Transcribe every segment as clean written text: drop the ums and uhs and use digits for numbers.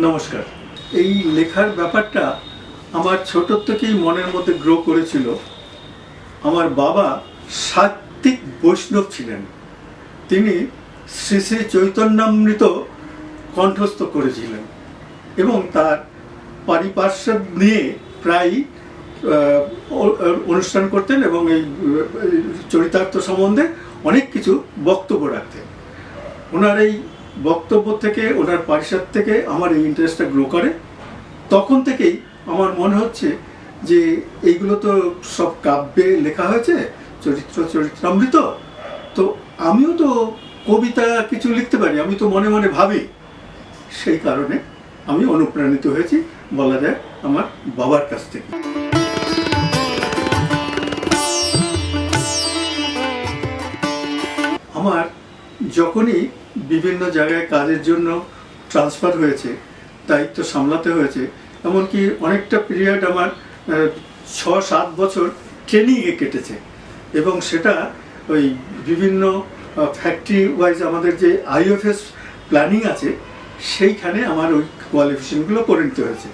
নমস্কার। এই লেখার ব্যাপারটা আমার ছোট থেকেই মনের মধ্যে গ্রো করেছিল। আমার বাবা সাত্ত্বিক বৈষ্ণব ছিলেন। তিনি শ্রী শ্রী চৈতন্যামৃত কণ্ঠস্থ করেছিলেন এবং তার পারিপার্শ্ব নিয়ে প্রায় অনুষ্ঠান করতেন এবং এই চরিতার্থ সম্বন্ধে অনেক কিছু বক্তব্য রাখতেন। ওনার এই বক্তব্য থেকে, ওনার পারিষদ থেকে আমার এই ইন্টারেস্টটা গ্রো করে। তখন থেকেই আমার মনে হচ্ছে যে এইগুলো তো সব কাব্যে লেখা হয়েছে, চরিত্রামৃত, তো আমিও তো কবিতা কিছু লিখতে পারি, আমি তো মনে মনে ভাবি। সেই কারণে আমি অনুপ্রাণিত হয়েছি বলা যায় আমার বাবার কাছ থেকে। আমার যখনই বিভিন্ন জায়গায় কাজের জন্য ট্রান্সফার হয়েছে, দায়িত্ব সামলাতে হয়েছে, এমনকি অনেকটা পিরিয়ড আমার 6-7 বছর ট্রেনিংয়ে কেটেছে এবং সেটা ওই বিভিন্ন ফ্যাক্টরি ওয়াইজ আমাদের যে আইএফএস প্ল্যানিং আছে সেইখানে আমার ওই কোয়ালিফিকেশনগুলো করে নিতে হয়েছে।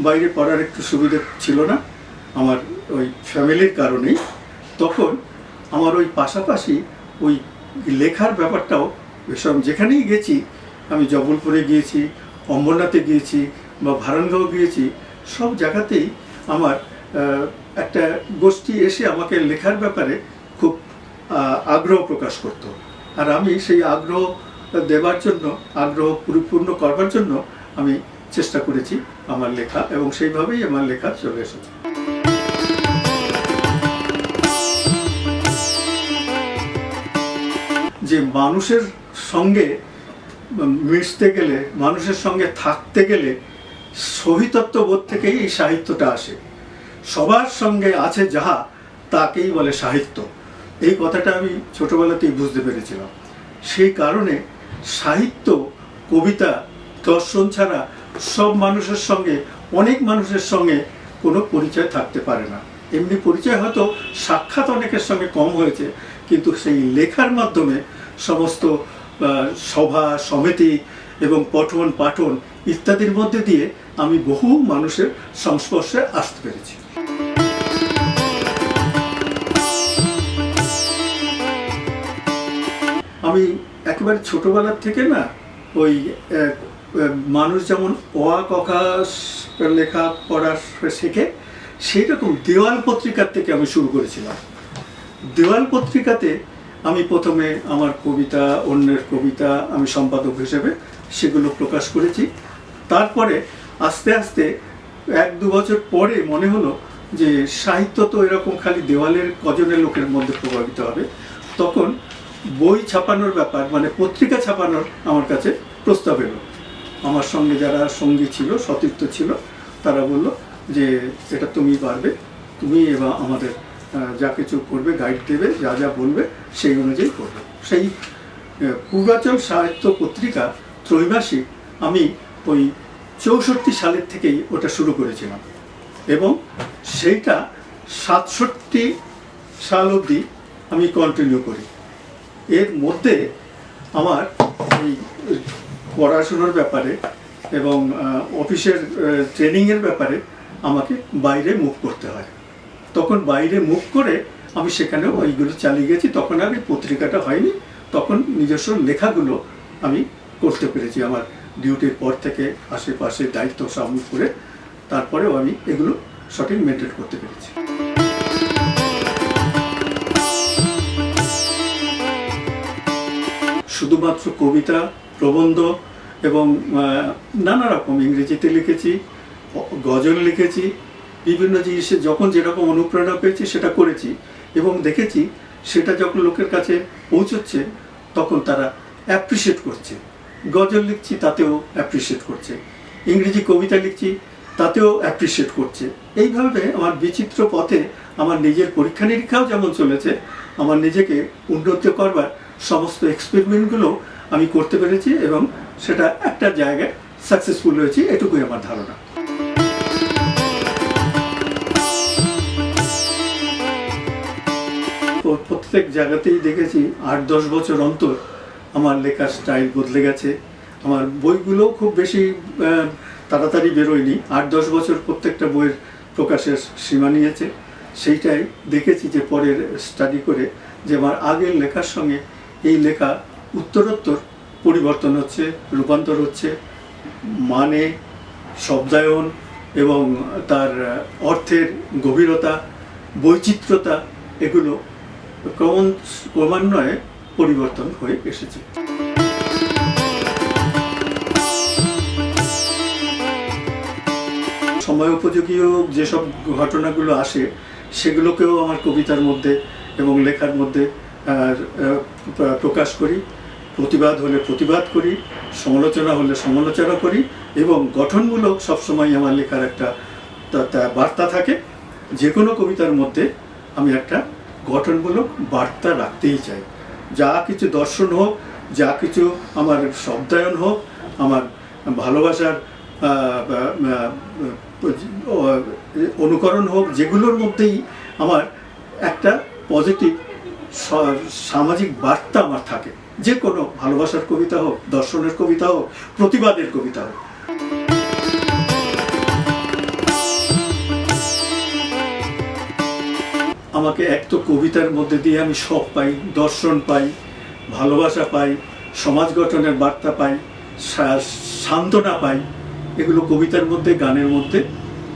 বাইরে পড়ার একটু সুবিধা ছিল না আমার ওই ফ্যামিলির কারণেই। তখন আমার ওই পাশাপাশি ওই লেখার ব্যাপারটাও এসব যেখানেই গেছি, আমি জবলপুরে গিয়েছি, অম্বরনাথে গিয়েছি বা ভারানগাঁও গিয়েছি, সব জায়গাতেই আমার একটা গোষ্ঠী এসে আমাকে লেখার ব্যাপারে খুব আগ্রহ প্রকাশ করত। আর আমি সেই আগ্রহ দেবার জন্য, আগ্রহ পরিপূর্ণ করবার জন্য আমি চেষ্টা করেছি আমার লেখা, এবং সেইভাবেই আমার লেখা চলে এসেছে। যে মানুষের সঙ্গে মিশতে গেলে, মানুষের সঙ্গে থাকতে গেলে সহিতত্ববোধ থেকেই এই সাহিত্যটা আসে। সবার সঙ্গে আছে যাহা, তাকেই বলে সাহিত্য। এই কথাটা আমি ছোটবেলাতেই বুঝতে পেরেছিলাম। সেই কারণে সাহিত্য, কবিতা, দর্শন ছাড়া সব মানুষের সঙ্গে, অনেক মানুষের সঙ্গে কোনো পরিচয় থাকতে পারে না। এমনি পরিচয় হয়তো সাক্ষাৎ অনেকের সঙ্গে কম হয়েছে, কিন্তু সেই লেখার মাধ্যমে সমস্ত সভা সমিতি এবং পঠন পাঠন ইত্যাদির মধ্যে দিয়ে আমি বহু মানুষের সংস্পর্শে আসতে পেরেছি। আমি একেবারে ছোটবেলার থেকে না ওই মানুষ যেমন অ আ ক খ লেখা পড়া শেখে, সেই রকম দেওয়াল পত্রিকার থেকে আমি শুরু করেছিলাম। দেওয়াল পত্রিকাতে আমি প্রথমে আমার কবিতা, অন্যের কবিতা আমি সম্পাদক হিসেবে সেগুলো প্রকাশ করেছি। তারপরে আস্তে আস্তে 1-2 বছর পরে মনে হলো যে সাহিত্য তো এরকম খালি দেওয়ালের কজনের লোকের মধ্যে প্রভাবিত হবে। তখন বই ছাপানোর ব্যাপার, মানে পত্রিকা ছাপানোর আমার কাছে প্রস্তাব এলো। আমার সঙ্গে যারা সঙ্গী ছিল, সতীর্থ ছিল, তারা বলল যে এটা তুমি পারবে, তুমি এবার আমাদের যা কিছু করবে, গাইড দেবে, যা যা বলবে সেই অনুযায়ী করবে। সেই পূর্বাচল সাহিত্য পত্রিকা ত্রৈমাসিক আমি ওই 64 সালের থেকেই ওটা শুরু করেছিলাম এবং সেইটা 67 সাল অবধি আমি কন্টিনিউ করি। এর মধ্যে আমার এই পড়াশোনার ব্যাপারে এবং অফিসের ট্রেনিংয়ের ব্যাপারে আমাকে বাইরে মুভ করতে হয়। তখন বাইরে মুভ করে আমি সেখানেও ওইগুলো চালিয়ে গেছি। তখন আর এই পত্রিকাটা হয়নি, তখন নিজস্ব লেখাগুলো আমি করতে পেরেছি আমার ডিউটির পর থেকে। আশেপাশে দায়িত্ব সামল করে তারপরেও আমি এগুলো সঠিক মেনটেন করতে পেরেছি। শুধুমাত্র কবিতা, প্রবন্ধ এবং নানা রকম ইংরেজিতে লিখেছি, গজল লিখেছি, বিভিন্ন জিনিসে যখন যেরকম অনুপ্রেরণা পেয়েছি সেটা করেছি এবং দেখেছি সেটা যখন লোকের কাছে পৌঁছচ্ছে তখন তারা অ্যাপ্রিসিয়েট করছে। গজল লিখছি তাতেও অ্যাপ্রিসিয়েট করছে, ইংরেজি কবিতা লিখছি তাতেও অ্যাপ্রিসিয়েট করছে। এইভাবে আমার বিচিত্র পথে আমার নিজের পরীক্ষা নিরীক্ষাও যেমন চলেছে, আমার নিজেকে উন্নত করবার সমস্ত এক্সপেরিমেন্টগুলো আমি করতে পেরেছি এবং সেটা একটা জায়গায় সাকসেসফুল হয়েছি, এটুকুই আমার ধারণা। প্রত্যেক জায়গাতেই দেখেছি 8-10 বছর অন্তর আমার লেখার স্টাইল বদলে গেছে, আমার বইগুলো খুব বেশি তাড়াতাড়ি বেরোয়নি, 8-10 বছর প্রত্যেকটা বইয়ের প্রকাশের সীমা নিয়েছে। সেইটাই দেখেছি যে পরের স্টাডি করে যে আমার আগের লেখার সঙ্গে এই লেখা উত্তরোত্তর পরিবর্তন হচ্ছে, রূপান্তর হচ্ছে, মানে, শব্দায়ন এবং তার অর্থের গভীরতা, বৈচিত্র্যতা এগুলো ক্রমান্বয়ে পরিবর্তন হয়ে এসেছে। সময় উপযোগীও যেসব ঘটনাগুলো আসে সেগুলোকেও আমার কবিতার মধ্যে এবং লেখার মধ্যে প্রকাশ করি। প্রতিবাদ হলে প্রতিবাদ করি, সমালোচনা হলে সমালোচনা করি, এবং গঠনমূলক সবসময় আমার লেখার একটা বার্তা থাকে। যে কোনো কবিতার মধ্যে আমি একটা গঠনমূলক বার্তা রাখতেই চাই। যা কিছু দর্শন হোক, যা কিছু আমার শব্দায়ন হোক, আমার ভালোবাসার অনুকরণ হোক, যেগুলোর মধ্যেই আমার একটা পজিটিভ সামাজিক বার্তা আমার থাকে। যে কোনো ভালোবাসার কবিতা হোক, দর্শনের কবিতা হোক, প্রতিবাদের কবিতা হোক। আমাকে এক তো কবিতার মধ্যে দিয়ে আমি সব পাই, দর্শন পাই, ভালোবাসা পাই, সমাজ গঠনের বার্তা পাই, সান্ত্বনা পাই। এগুলো কবিতার মধ্যে, গানের মধ্যে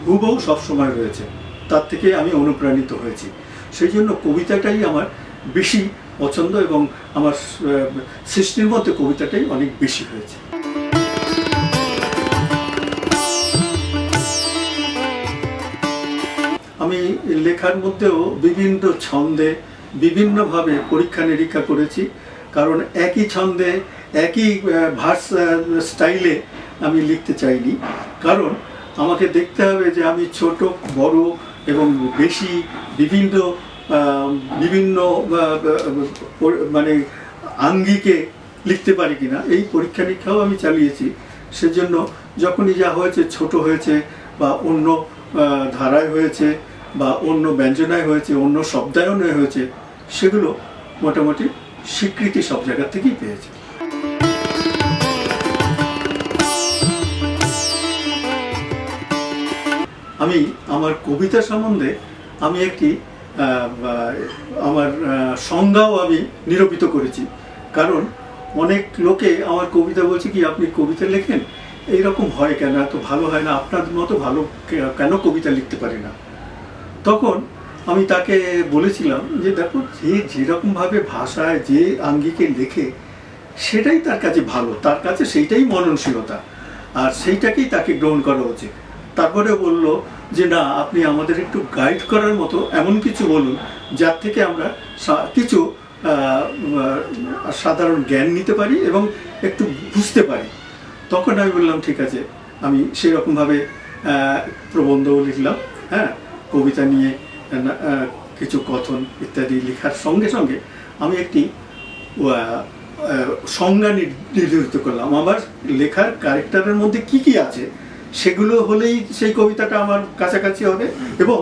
হুবহু সবসময় রয়েছে। তার থেকে আমি অনুপ্রাণিত হয়েছি। সেই জন্য কবিতাটাই আমার বেশি পছন্দ এবং আমার সৃষ্টির মধ্যে কবিতাটাই অনেক বেশি হয়েছে। আমি লেখার মধ্যেও বিভিন্ন ছন্দে বিভিন্নভাবে পরীক্ষা নিরীক্ষা করেছি, কারণ একই ছন্দে একই ভার্স স্টাইলে আমি লিখতে চাইনি। কারণ আমাকে দেখতে হবে যে আমি ছোট, বড় এবং বেশি বিভিন্ন বিভিন্ন মানে আঙ্গিকে লিখতে পারি কিনা, এই পরীক্ষা নিরীক্ষাও আমি চালিয়েছি। সেজন্য যখনই যা হয়েছে, ছোট হয়েছে বা অন্য ধারায় হয়েছে বা অন্য ব্যঞ্জনায় হয়েছে, অন্য শব্দায়নে হয়েছে, সেগুলো মোটামুটি স্বীকৃতি সব জায়গা থেকেই পেয়েছে। আমি আমার কবিতা সম্বন্ধে আমি একটি আমার সংজ্ঞাও আমি নিরূপিত করেছি। কারণ অনেক লোকে আমার কবিতা বলছে কি, আপনি কবিতা লেখেন, এইরকম হয় কেন, এত ভালো হয় না, আপনার মতো ভালো কেন কবিতা লিখতে পারি না। তখন আমি তাকে বলেছিলাম যে দেখো, যে যেরকমভাবে ভাষায় যে আঙ্গিকে লেখে সেটাই তার কাছে ভালো, তার কাছে সেইটাই মননশীলতা, আর সেইটাকেই তাকে গ্রহণ করা উচিত। তারপরে বলল যে না, আপনি আমাদের একটু গাইড করার মতো এমন কিছু বলুন যার থেকে আমরা কিছু সাধারণ জ্ঞান নিতে পারি এবং একটু বুঝতে পারি। তখন আমি বললাম ঠিক আছে, আমি সেরকমভাবে প্রবন্ধও লিখলাম, হ্যাঁ, কবিতা নিয়ে কিছু কথন ইত্যাদি লেখার সঙ্গে সঙ্গে আমি একটি সংজ্ঞা নির্ধারিত করলাম। আমার লেখার ক্যারেক্টারের মধ্যে কি কি আছে সেগুলো হলেই সেই কবিতাটা আমার কাছাকাছি হবে এবং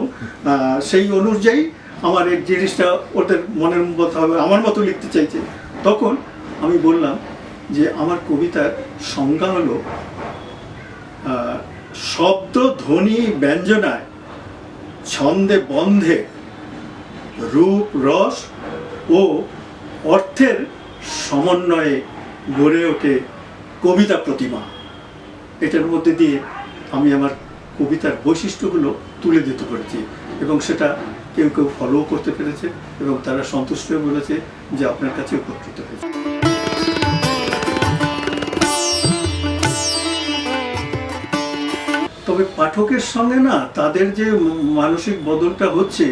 সেই অনুযায়ী আমার এই জিনিসটা ওদের মনের মতো হবে, আমার মতো লিখতে চাইছে। তখন আমি বললাম যে আমার কবিতার সংজ্ঞা হলো শব্দ, ধ্বনি, ব্যঞ্জনায়, ছন্দে, বন্ধে, রূপ, রস ও অর্থের সমন্বয়ে গড়ে ওঠে কবিতা প্রতিমা। এটার মধ্যে দিয়ে আমি আমার কবিতার বৈশিষ্ট্যগুলো তুলে দিতে পেরেছি এবং সেটা কেউ কেউ ফলো করতে পেরেছে এবং তারা সন্তুষ্ট হয়ে বলেছে যে আপনার কাছে উপকৃত হয়েছে। তবে পাঠকের সঙ্গে না তাদের যে মানসিক বদলটা হচ্ছে,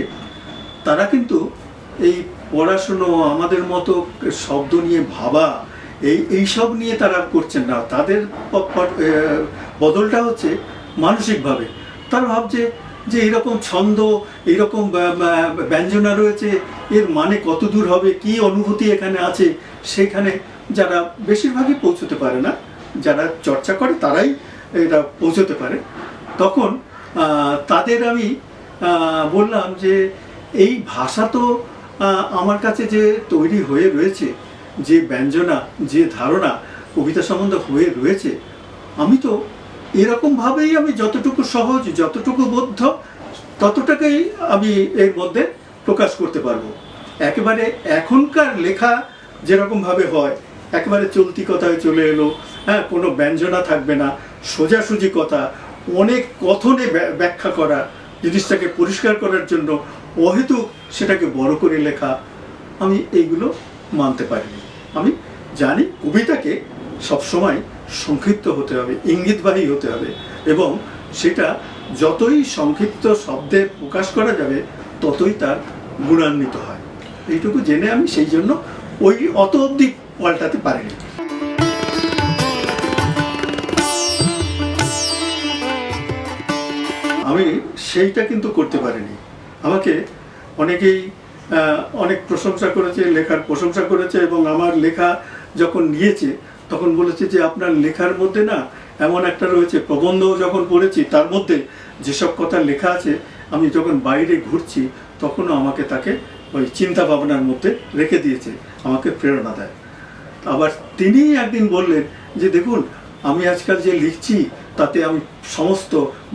তারা কিন্তু এই পড়াশুনো, আমাদের মতো শব্দ নিয়ে ভাবা, এইসব নিয়ে তারা করছেন না। তাদের বদলটা হচ্ছে মানসিকভাবে। তারা ভাবছে যে এইরকম ছন্দ, এইরকম ব্যঞ্জনা রয়েছে, এর মানে কত দূর হবে, কি অনুভূতি এখানে আছে, সেখানে যারা বেশিরভাগই পৌঁছতে পারে না, যারা চর্চা করে তারাই এটা পৌঁছতে পারে। তখন তাদের আমি বললাম যে এই ভাষা তো আমার কাছে যে তৈরি হয়ে রয়েছে, যে ব্যঞ্জনা, যে ধারণা, কবিতা সম্বন্ধে হয়ে রয়েছে, আমি তো এরকমভাবেই আমি যতটুকু সহজ, যতটুকু বোধ্য, ততটাকেই আমি এর মধ্যে প্রকাশ করতে পারবো। একেবারে এখনকার লেখা যেরকমভাবে হয়, একেবারে চলতি কথায় চলে এলো, হ্যাঁ, কোনো ব্যঞ্জনা থাকবে না, সোজাসুজি কথা, অনেক কথনে ব্যাখ্যা করা, জিনিসটাকে পরিষ্কার করার জন্য অহেতুক সেটাকে বড় করে লেখা, আমি এইগুলো মানতে পারিনি। আমি জানি কবিতাকে সবসময় সংক্ষিপ্ত হতে হবে, ইঙ্গিতবাহী হতে হবে, এবং সেটা যতই সংক্ষিপ্ত শব্দে প্রকাশ করা যাবে ততই তার গুণান্বিত হয়। এইটুকু জেনে আমি সেই জন্য ওই অত অবধি পাল্টাতে পারিনি। আমি সেইটা কিন্তু করতে পারিনি। আমাকে অনেকেই অনেক প্রশংসা করেছে, লেখার প্রশংসা করেছে, এবং আমার লেখা যখন নিয়েছে তখন বলেছে যে আপনার লেখার মধ্যে না এমন একটা রয়েছে, প্রবন্ধ যখন পড়েছি তার মধ্যে যেসব কথা লেখা আছে, আমি যখন বাইরে ঘুরছি তখনও আমাকে তাকে ওই চিন্তা ভাবনার মধ্যে রেখে দিয়েছে, আমাকে প্রেরণা দেয়। আবার তিনি একদিন বললেন যে দেখুন, আমি আজকাল যে লিখছি তাতে আমি সমস্ত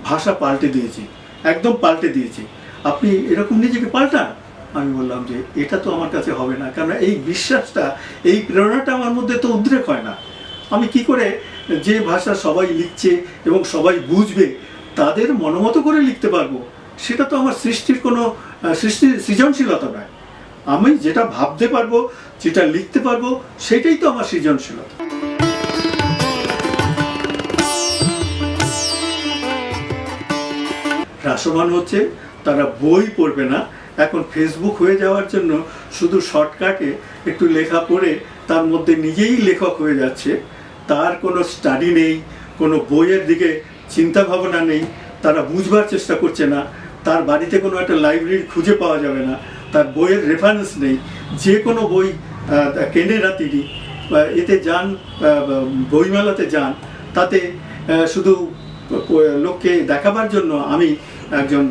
ভাষা পাল্টে দিয়েছি, একদম পাল্টে দিয়েছি, আপনি এরকম নিজেকে পাল্টান। আমি বললাম যে এটা তো আমার কাছে হবে না, কারণ এই বিশ্বাসটা, এই প্রেরণাটা আমার মধ্যে তো উদ্রেক হয় না। আমি কি করে যে ভাষা সবাই লিখছে এবং সবাই বুঝবে তাদের মনোমতো করে লিখতে পারবো? সেটা তো আমার সৃষ্টির কোনো সৃজনশীলতা নয়। আমি যেটা ভাবতে পারবো, যেটা লিখতে পারবো, সেটাই তো আমার সৃজনশীলতা। হ্রাসমান হচ্ছে, তারা বই পড়বে না, এখন ফেসবুক হয়ে যাওয়ার জন্য শুধু শর্টকাটে একটু লেখা পড়ে তার মধ্যে নিজেই লেখক হয়ে যাচ্ছে। তার কোনো স্টাডি নেই, কোনো বইয়ের দিকে চিন্তা ভাবনা নেই, তারা বুঝবার চেষ্টা করছে না, তার বাড়িতে কোনো একটা লাইব্রেরি খুঁজে পাওয়া যাবে না, তার বইয়ের রেফারেন্স নেই, যে কোনো বই কেনে না তিনি, এতে যান বইমেলাতে যান, তাতে শুধু লোককে দেখাবার জন্য আমি একজন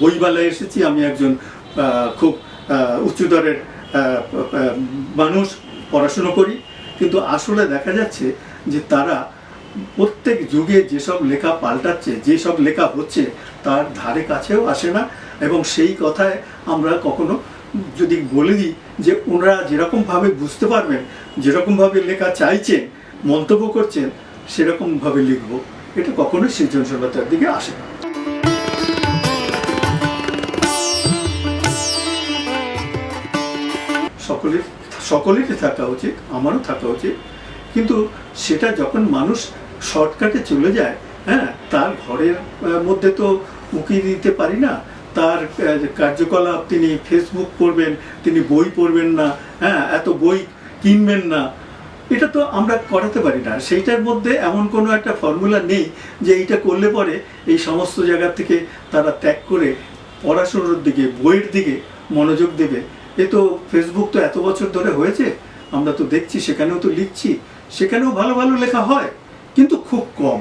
বইমেলায় এসেছি, আমি একজন খুব উচ্চদরের মানুষ, পড়াশুনো করি, কিন্তু আসলে দেখা যাচ্ছে যে তারা প্রত্যেক যুগে যেসব লেখা পাল্টাচ্ছে, যেসব লেখা হচ্ছে তার ধারে কাছেও আসে না। এবং সেই কথায় আমরা কখনো যদি বলে দিই যে ওনারা যেরকমভাবে বুঝতে পারবেন, যেরকমভাবে লেখা চাইছেন, মন্তব্য করছেন, সেরকমভাবে লিখব, এটা কখনোই সৃজনশীলতার দিকে আসে না। সকলেরই থাকা উচিত, আমারও থাকা উচিত, কিন্তু সেটা যখন মানুষ শর্টকাটে চলে যায়, হ্যাঁ, তার ঘরের মধ্যে তো উকিয়ে দিতে পারি না, তার কার্যকলাপ, তিনি ফেসবুক পড়বেন, তিনি বই পড়বেন না, হ্যাঁ, এত বই কিনবেন না, এটা তো আমরা করাতে পারি না। সেইটার মধ্যে এমন কোনো একটা ফর্মুলা নেই যে এইটা করলে পরে এই সমস্ত জায়গা থেকে তারা ত্যাগ করে পড়াশোনার দিকে, বইয়ের দিকে মনোযোগ দেবে। এ তো ফেসবুক তো এত বছর ধরে হয়েছে, আমরা তো দেখছি, সেখানেও তো লিখছি, সেখানেও ভালো ভালো লেখা হয়, কিন্তু খুব কম।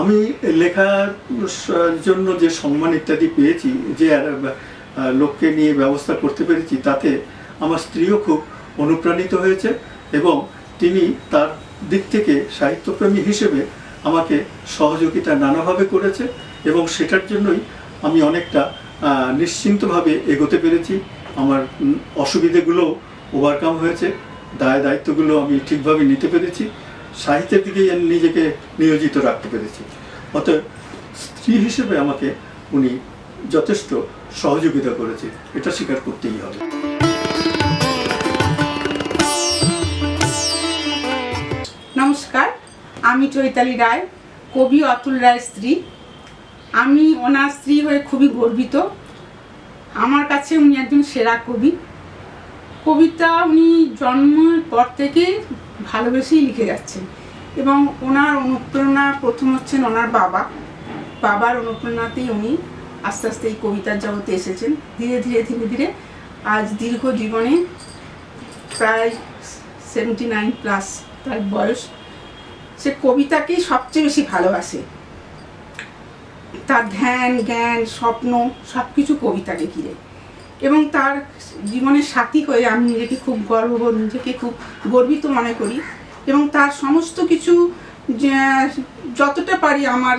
আমি লেখার জন্য যে সম্মান ইত্যাদি পেয়েছি, যে লোককে নিয়ে ব্যবস্থা করতে পেরেছি, তাতে আমার স্ত্রীও খুব অনুপ্রাণিত হয়েছে, এবং তিনি তার দিক থেকে সাহিত্যপ্রেমী হিসেবে আমাকে সহযোগিতা নানাভাবে করেছে, এবং সেটার জন্যই আমি অনেকটা নিশ্চিন্তভাবে এগোতে পেরেছি। আমার অসুবিধেগুলো ওভারকাম হয়েছে, দায়িত্বগুলো আমি ঠিকভাবে নিতে পেরেছি, সাহিত্যের দিকে নিজেকে নিয়োজিত রাখতে পেরেছি। অতএব স্ত্রী হিসেবে আমাকে উনি যথেষ্ট সহযোগিতা করেছে, এটা স্বীকার করতেই হবে। নমস্কার, আমি চৈতালি রায়, কবি অতুল রায়ের স্ত্রী। আমি ওনার স্ত্রী হয়ে খুবই গর্বিত। আমার কাছে উনি একজন সেরা কবি। কবিতা উনি জন্মের পর থেকে ভালোবেসেই লিখে যাচ্ছেন, এবং ওনার অনুপ্রেরণা প্রথম হচ্ছেন ওনার বাবার অনুপ্রেরণাতেই উনি আস্তে আস্তে এই কবিতার জগতে এসেছেন। ধীরে ধীরে আজ দীর্ঘ জীবনে প্রায় 79+ তার বয়স। সে কবিতাকেই সবচেয়ে বেশি ভালোবাসে। তার ধ্যান, জ্ঞান, স্বপ্ন সব কিছু কবিতাকে ঘিরে। এবং তার জীবনের সাথী হয়ে আমি নিজেকে খুব গর্বিত মনে করি। এবং তার সমস্ত কিছু যতটা পারি আমার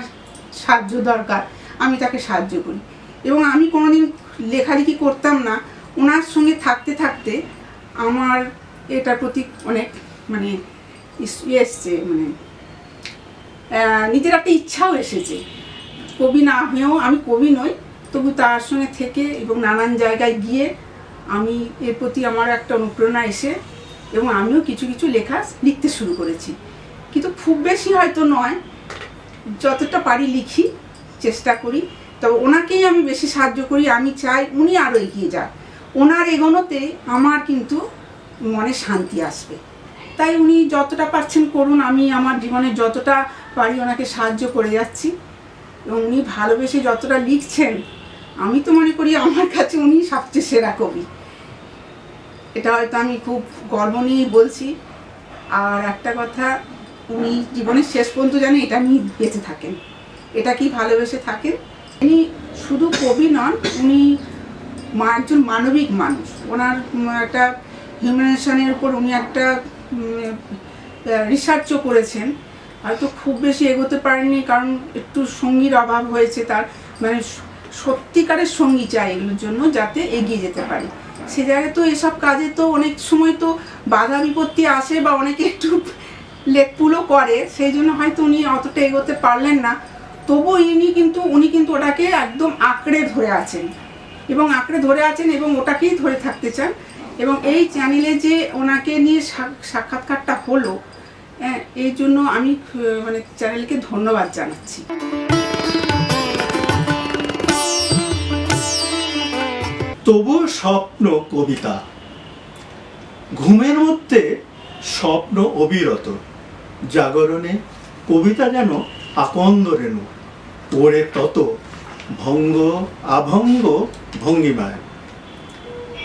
সাহায্য দরকার আমি তাকে সাহায্য করি। এবং আমি কোনোদিন লেখালেখি করতাম না, ওনার সঙ্গে থাকতে থাকতে আমার এটার প্রতি অনেক মানে এসছে, মানে নিজের একটা ইচ্ছাও এসেছে। কবি না হয়েও, আমি কবি নই, তবু তার সঙ্গে থেকে এবং নানান জায়গায় গিয়ে আমি এর প্রতি আমার একটা অনুপ্রেরণা এসে এবং আমিও কিছু কিছু লেখা লিখতে শুরু করেছি। কিন্তু খুব বেশি হয়তো নয়, যতটা পারি লিখি, চেষ্টা করি। তবে ওনাকেই আমি বেশি সাহায্য করি। আমি চাই উনি আরও এগিয়ে যাক, ওনার এগোনোতে আমার কিন্তু মনে শান্তি আসবে। তাই উনি যতটা পারছেন করুন, আমি আমার জীবনে যতটা পারি ওনাকে সাহায্য করে যাচ্ছি। এবং উনি ভালোবেসে যতটা লিখছেন, আমি তো মনে করি আমার কাছে উনি সবচেয়ে সেরা কবি। এটা হয়তো আমি খুব গর্ব নিয়েই বলছি। আর একটা কথা, উনি জীবনের শেষ পর্যন্ত যেন এটা নিয়ে বেঁচে থাকেন, এটাকেই ভালোবেসে থাকেন। উনি শুধু কবি নন, উনি একজন মানবিক মানুষ। ওনার একটা হিউম্যানাইজেশনের উপর উনি একটা রিসার্চও করেছেন। হয়তো খুব বেশি এগোতে পারেননি, কারণ একটু সঙ্গীর অভাব হয়েছে তার, মানে সত্যিকারের সঙ্গী চাই এগুলোর জন্য, যাতে এগিয়ে যেতে পারে। সে জায়গায় তো এসব কাজে তো অনেক সময় তো বাধা বিপত্তি আসে, বা অনেকে একটু লেকপুলও করে, সেই জন্য হয়তো উনি অতটা এগোতে পারলেন না। তবুও উনি কিন্তু ওটাকে একদম আঁকড়ে ধরে আছেন এবং ওটাকেই ধরে থাকতে চান। এবং এই চ্যানেলে যে ওনাকে নিয়ে সাক্ষাৎকারটা হলো, এই জন্য আমি মানে চ্যানেলকে ধন্যবাদ জানাচ্ছি। তবু স্বপ্ন কবিতা, ঘুমের মধ্যে স্বপ্ন অবিরত, জাগরণে কবিতা যেন আকন্দ রেণু, পড়ে তত ভঙ্গ আভঙ্গ ভঙ্গিমায়।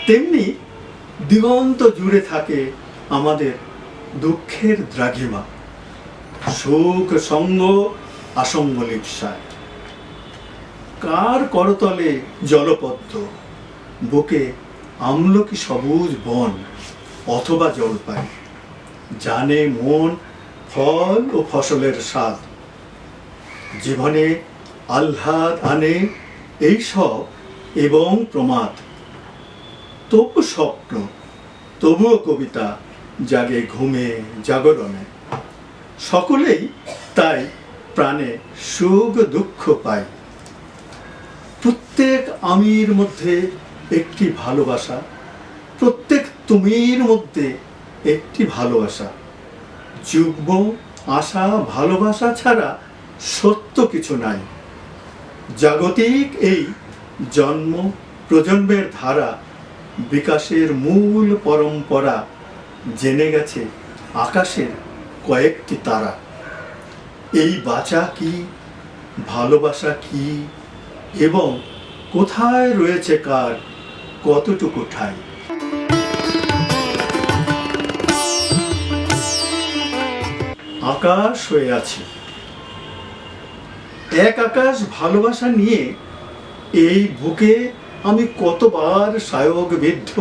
তেমনি দিগন্ত জুড়ে থাকে আমাদের দুঃখের দ্রাঘিমা, সুখ সঙ্গ আসঙ্গ লিপ্সায়। কার করতলে জলপদ্ম, বুকে আমলকি সবুজ বন অথবা জলপাই, জানে মন ফল ও ফসলের স্বাদ, জীবনে আহ্লাদ আনে এইসব এবং প্রমাদ। তবু স্বপ্ন, তবুও কবিতা জাগে ঘুমে জাগরণে, সকলেই তাই প্রাণে সুখ দুঃখ পায়। প্রত্যেক আমির মধ্যে একটি ভালোবাসা, প্রত্যেক তুমির মধ্যে একটি ভালোবাসা। যুগ্ম আশা ভালোবাসা ছাড়া সত্য কিছু নাই। জাগতিক এই জন্ম প্রজন্মের ধারা, বিকাশের মূল পরম্পরা জেনে গেছে আকাশের কয়েকটি তারা। এই বাঁচা কি, ভালোবাসা কি, এবং কোথায় রয়েছে কার কতটুকু ঠাঁই। আকাশ হয়ে আছে, এক আকাশ ভালোবাসা নিয়ে এই বুকে আমি কতবার সায়ক বিদ্ধ,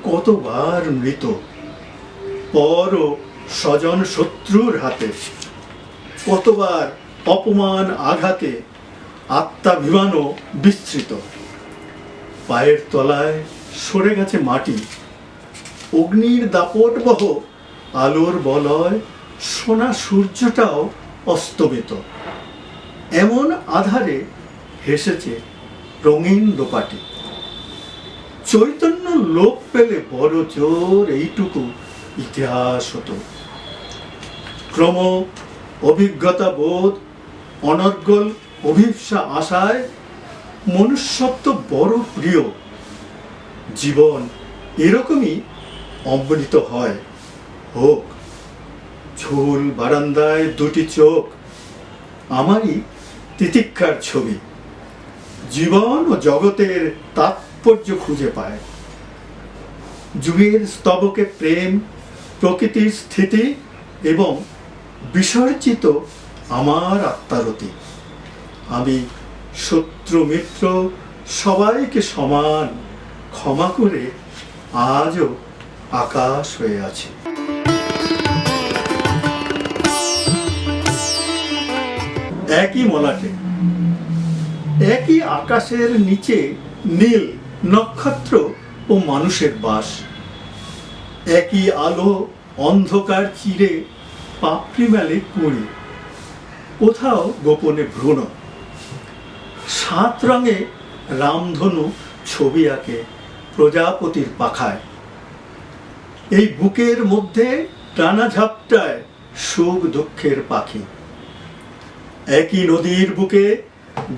কতবার মৃত, পর ও স্বজন শত্রুর হাতে, কতবার অপমান আঘাতে আত্মাভিমানও বিস্তৃত। পায়ের তলায় সরে গেছে মাটি, অগ্নির দাপটবহ আলোর বলয়, সোনা সূর্যটাও অস্তমিত। এমন আধারে হেসেছে রঙিন দোপাটি। চৈতন্য লোপ পেলে বড় জোর এইটুকু ইতিহাস হতো। ক্রম অভিজ্ঞতা বোধ, অনর্গল অভিপ্সা আশায় মনুষ্যত্ব বড় প্রিয়। জীবন এরকমই অমৃত হয়, হোক। ঝুল বারান্দায় দুটি চোখ, আমারই তিতিক্ষার ছবি। জীবন ও জগতের তাৎপর্য খুঁজে পায়। যুগের স্তবকে প্রেম, প্রকৃতির স্থিতি এবং বিসর্জিত আমার আত্মারতি। আমি শত্রু মিত্র সবাইকে সমান ক্ষমা করে আজও আকাশ হয়ে আছে। একই মলাটে, একই আকাশের নিচে নীল নক্ষত্র ও মানুষের বাস। একই আলো অন্ধকার চিরে পাপড়ি মেলে কুঁড়ি, কোথাও গোপনে ভ্রূণ। 7 রঙে রামধনু ছবি আঁকে প্রজাপতির পাখায়। এই বুকের মধ্যে টানা ঝাপটায় সুখ দুঃখের পাখি। একই নদীর বুকে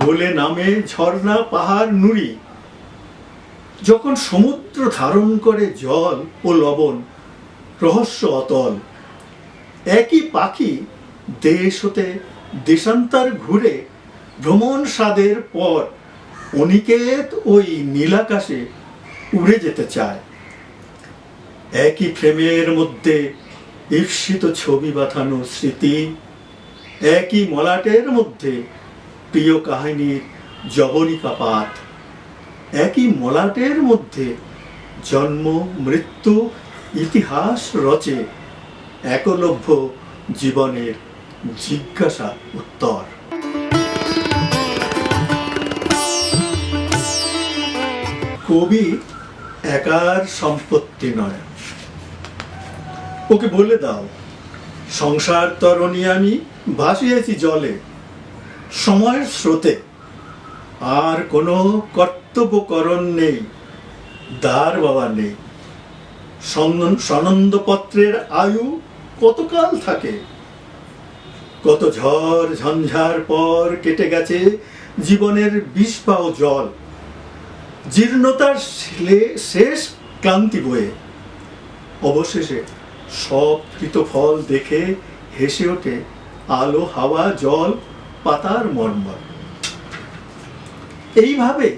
গলে নামে ঝর্ণা পাহাড় নুড়ি। যখন সমুদ্র ধারণ করে জল ও লবণ, রহস্য অতল। একই পাখি দেশ হতে দেশান্তর ঘুরে ভ্রমণ স্বাদের পর অনিকেত ওই নীলাকাশে উড়ে যেতে চায়। একই ফ্রেমের মধ্যে ঈপ্সিত ছবি বাঁধানো স্মৃতি, একই মলাটের মধ্যে প্রিয় কাহিনীর জবনিকা পাত। একই মলাটের মধ্যে জন্ম মৃত্যু ইতিহাস রচে একলভ্য জীবনের জিজ্ঞাসা উত্তর। কবি একার সম্পত্তি নয়। ওকে বলে দাও, সংসার তরণী আমি ভাসিয়েছি জলে, সময়ের স্রোতে। আর কোনো কর্তব্যকরণ নেই, দ্বার বাবা নেই। সনন্দপত্রের আয়ু কতকাল থাকে? কত ঝড় ঝঞ্ঝার পর কেটে গেছে জীবনের বিষপাও জল। জীর্ণতার শেষ ক্লান্তি বয়ে অবশেষে সব কৃতফল দেখে হেসে ওঠে আলো হাওয়া জল পাতার মর্মর। এইভাবে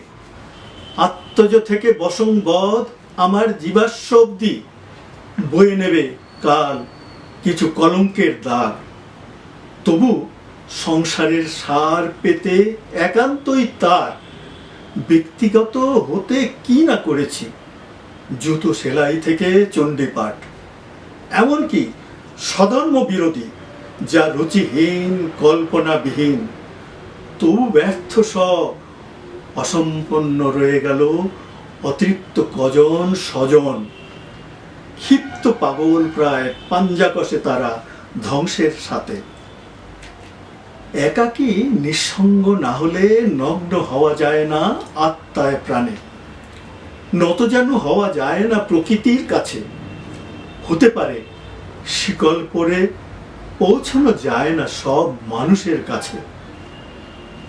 আত্মজ থেকে বসংবদ আমার জীবাশ্ম অবধি বয়ে নেবে কাল কিছু কলঙ্কের দাগ। তবু সংসারের সার পেতে একান্তই তার ব্যক্তিগত হতে কি না করেছি, জুতো সেলাই থেকে চণ্ডীপাঠ, এমনকি সধর্ম বিরোধী যা রুচিহীন কল্পনাবিহীন। তবু ব্যর্থ সব, অসম্পন্ন রয়ে গেল অতৃপ্ত কজন স্বজন। ক্ষিপ্ত পাগল প্রায় পাঞ্জা কষে তারা ধ্বংসের সাথে। একাকী নিঃসঙ্গ না হলে নগ্ন হওয়া যায় না আত্মায় প্রাণে, নত যেন হওয়া যায় না প্রকৃতির কাছে। হতে পারে শিকল পরে পৌঁছানো যায় না সব মানুষের কাছে।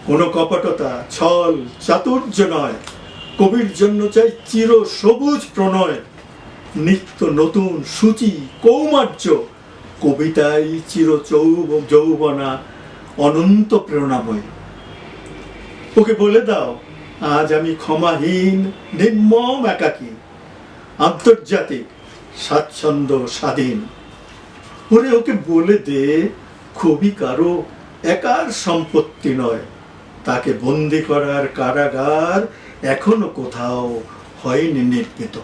কোনো কপটতা ছল চাতুর্য নয়, কবির জন্য চাই চির সবুজ প্রণয়। নিত্য নতুন সূচি কৌমার্য, কবিতাই চির যৌবনা অনন্ত প্রেরণাময়। ওকে বলে দাও, আজ আমি ক্ষমাহীন নির্মম একাকী, আন্তর্জাতিক স্বাচ্ছন্দ্য স্বাধীন। ওকে বলে দে, কবি কারো একার সম্পত্তি নয়। তাকে বন্দি করার কারাগার এখনো কোথাও হয়নি নির্মিত।